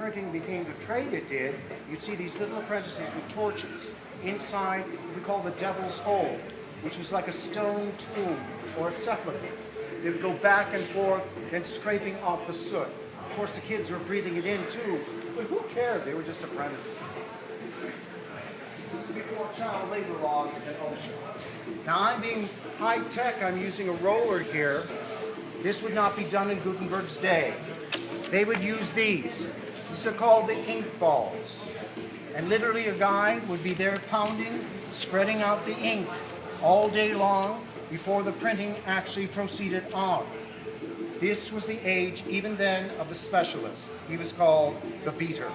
printing became the trade it did, you'd see these little apprentices with torches inside what we call the devil's hole, which was like a stone tomb or a sepulchre. They would go back and forth, then scraping off the soot. Of course, the kids were breathing it in too, but who cared? They were just apprentices. This is before child labor laws in OSHA. Now, I'm being high-tech. I'm using a roller here. This would not be done in Gutenberg's day. They would use these. These are called the ink balls. And literally a guy would be there pounding, spreading out the ink all day long before the printing actually proceeded on. This was the age, even then, of the specialist. He was called the beater.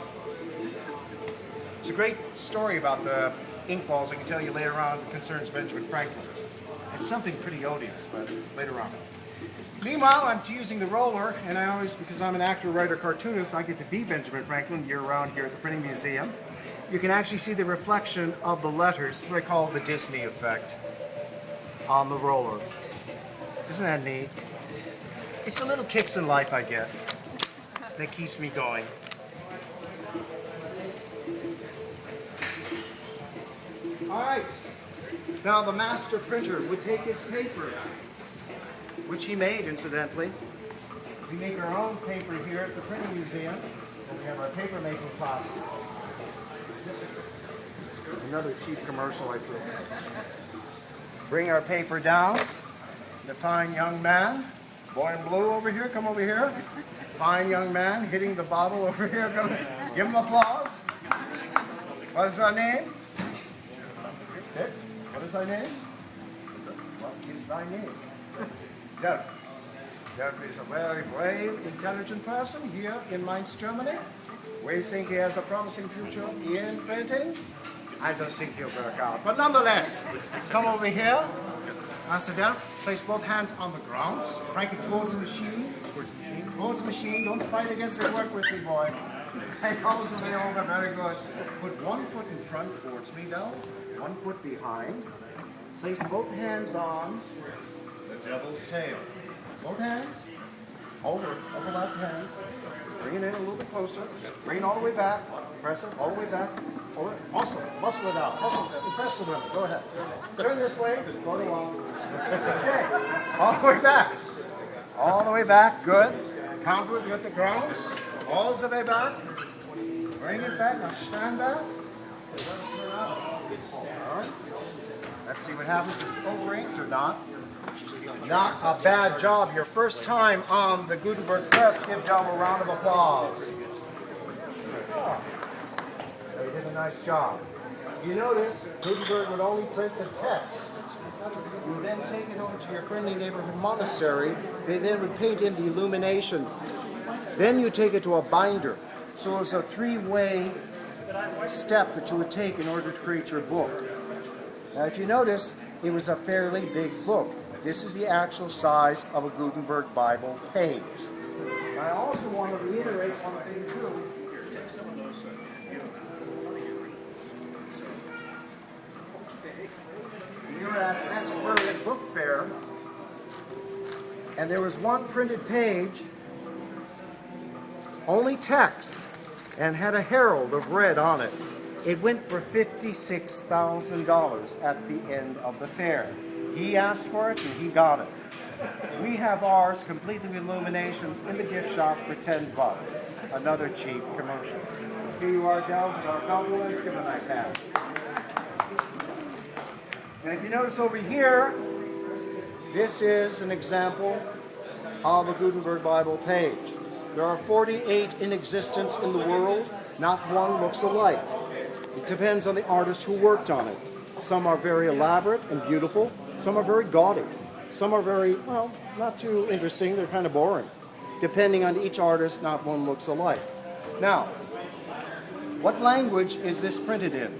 It's a great story about the ink balls I can tell you later on that concerns Benjamin Franklin. It's something pretty odious, but later on. Meanwhile, I'm using the roller, and I always, because I'm an actor, writer, cartoonist, I get to be Benjamin Franklin year-round here at the Printing Museum. You can actually see the reflection of the letters, what I call the Disney effect, on the roller. Isn't that neat? It's the little kicks in life I get that keeps me going. All right. Now the master printer would take his paper, which he made, incidentally. We make our own paper here at the Printing Museum, and we have our paper making classes. Another cheap commercial I threw. Bring our paper down. The fine young man, boy in blue over here, come over here. Fine young man hitting the bottle over here. Come, give him applause. What is our name? Dick? What is thy name? What is thy name? Dirk. Dirk is a very brave, intelligent person here in Mainz, Germany. We think he has a promising future in printing. I don't think he'll work out. But nonetheless, come over here. Master Dirk, place both hands on the ground. Crank it towards the machine. Towards the machine. Don't fight against me. Work with me, boy. Take always the way over. Very good. Put one foot in front towards me now. One foot behind. Place both hands on the devil's tail. Both hands. Overlap hands. Bring it in a little bit closer. Bring it all the way back. Press it all the way back. Muscle it out. Press the women. Go ahead. Turn this way. Go along. Okay. All the way back. All the way back. Good. Counter it with the grounds. All the way back. Bring it back. Now stand back. All right. Let's see what happens if it's over-inked or not. Not a bad job. Your first time on the Gutenberg press. Give Joe a round of applause. Oh. They did a nice job. You notice Gutenberg would only print the text. You would then take it over to your friendly neighborhood monastery. They then would paint in the illumination. Then you take it to a binder. So it's a three-way step that you would take in order to create your book. Now if you notice, it was a fairly big book. This is the actual size of a Gutenberg Bible page. I also want to reiterate one thing too. We were at an antiquarian book fair, and there was one printed page, only text, and had a herald of red on it. It went for $56,000 at the end of the fair. He asked for it and he got it. We have ours complete with illuminations in the gift shop for $10. Another cheap commercial. Here you are, Del, with our compliments. Give him a nice hand. And if you notice over here, this is an example of a Gutenberg Bible page. There are 48 in existence in the world. Not one looks alike. It depends on the artist who worked on it. Some are very elaborate and beautiful. Some are very gaudy. Some are very, well, not too interesting. They're kind of boring. Depending on each artist, not one looks alike. Now, what language is this printed in?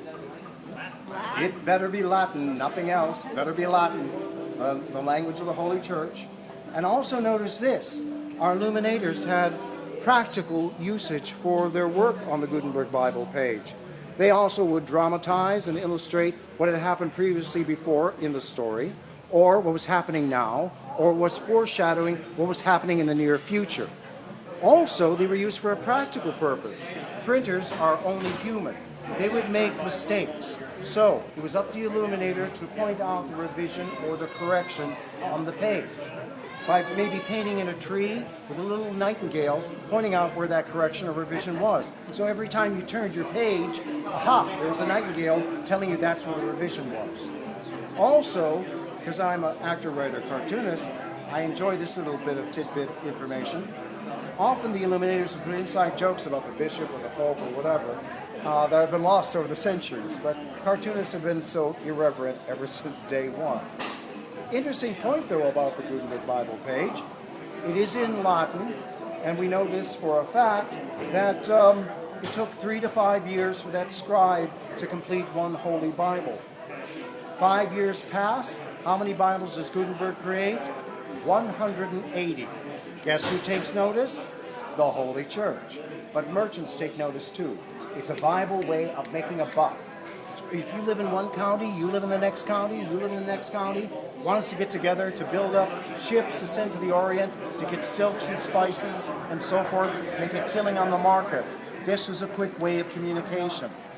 It better be Latin, nothing else. Better be Latin, the language of the Holy Church. And also notice this. Our illuminators had practical usage for their work on the Gutenberg Bible page. They also would dramatize and illustrate what had happened previously before in the story, or what was happening now, or was foreshadowing what was happening in the near future. Also, they were used for a practical purpose. Printers are only human. They would make mistakes. So, it was up to the illuminator to point out the revision or the correction on the page. By maybe painting in a tree with a little nightingale, pointing out where that correction or revision was. So every time you turned your page, aha, there was a nightingale telling you that's where the revision was. Also, because I'm an actor, writer, cartoonist, I enjoy this little bit of tidbit information. Often the illuminators would put inside jokes about the bishop or the pope or whatever that have been lost over the centuries, but cartoonists have been so irreverent ever since day one. Interesting point, though, about the Gutenberg Bible page. It is in Latin, and we know this for a fact, that it took 3 to 5 years for that scribe to complete one Holy Bible. 5 years pass. How many Bibles does Gutenberg create? 180. Guess who takes notice? The Holy Church. But merchants take notice too. It's a Bible way of making a buck. If you live in one county, you live in the next county, you live in the next county, want us to get together to build up ships to send to the Orient, to get silks and spices and so forth, make a killing on the market. This is a quick way of communication.